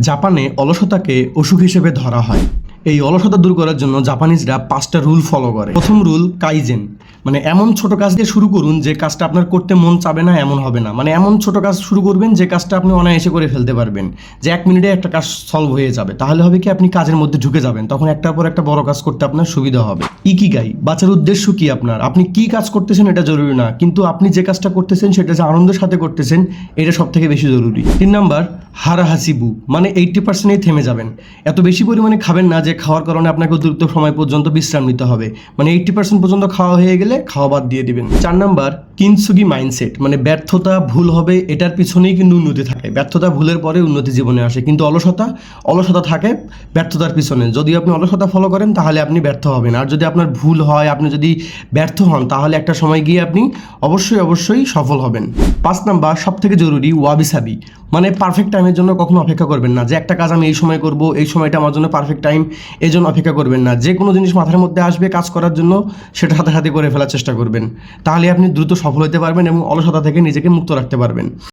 জাপানে অলসতাকে অসুখ হিসেবে ধরা হয়। এই অলসতা দূর করার জন্য জাপানিজরা 5টা রুল ফলো করে। প্রথম রুল কাইজেন, মানে এমন ছোট কাজ দিয়ে শুরু করুন যে কাজটা আপনার করতে মন চাবে না, এমন হবে না। মানে এমন ছোট কাজ শুরু করবেন যে কাজটা আপনি অনায়াসে করে ফেলতে পারবেন, যে 1 মিনিটে একটা কাজ সলভ হয়ে যাবে। তাহলে হবে কি, আপনি কাজের মধ্যে ঢুকে যাবেন, তখন একটার পর একটা বড় কাজ করতে আপনার সুবিধা হবে। ইকিগাই, বাঁচার উদ্দেশ্য কি আপনার, আপনি কি কাজ করতেছেন এটা জরুরি না, কিন্তু আপনি যে কাজটা করতেছেন সেটা যে আনন্দের সাথে করতেছেন এটা সব থেকে বেশি জরুরি। 3 নাম্বার হারাহাসিবু, মানে 80%এই থেমে যাবেন। এত বেশি পরিমাণে খাবেন না যে খাওয়ার কারণে আপনাকে অতিরিক্ত সময় পর্যন্ত বিশ্রাম নিতে হবে। মানে 80% পর্যন্ত খাওয়া হয়ে গেলে খাওয়া বাদ দিয়ে দিবেন। 4 নাম্বার কিনসুগি মাইন্ডসেট, মানে ব্যর্থতা ভুল হবে এটার পিছনেই কিন্তু উন্নতি থাকে। ব্যর্থতা ভুলের পরে উন্নতি জীবনে আসে, কিন্তু অলসতা থাকে ব্যর্থতার পিছনে। যদি আপনি অলসতা ফলো করেন তাহলে আপনি ব্যর্থ হবেন, আর যদি আপনার ভুল হয়, আপনি যদি ব্যর্থ হন, তাহলে একটা সময় গিয়ে আপনি অবশ্যই সফল হবেন। 5 নাম্বার সব থেকে জরুরি ওয়াবিসাবি, মানে পারফেক্ট টাইমের জন্য কখনো অপেক্ষা করবেন না, যে একটা কাজ আমি এই সময় করব, এই সময়টা আমার জন্য পারফেক্ট টাইম, এই জন্য অপেক্ষা করবেন না। যে কোনো জিনিস মাথার মধ্যে আসবে কাজ করার জন্য, সেটা সাথে সাথে করে ফেলার চেষ্টা করবেন। তাহলে আপনি দ্রুত সফল হতে পারবেন এবং অলসতা থেকে নিজেকে মুক্ত রাখতে পারবেন।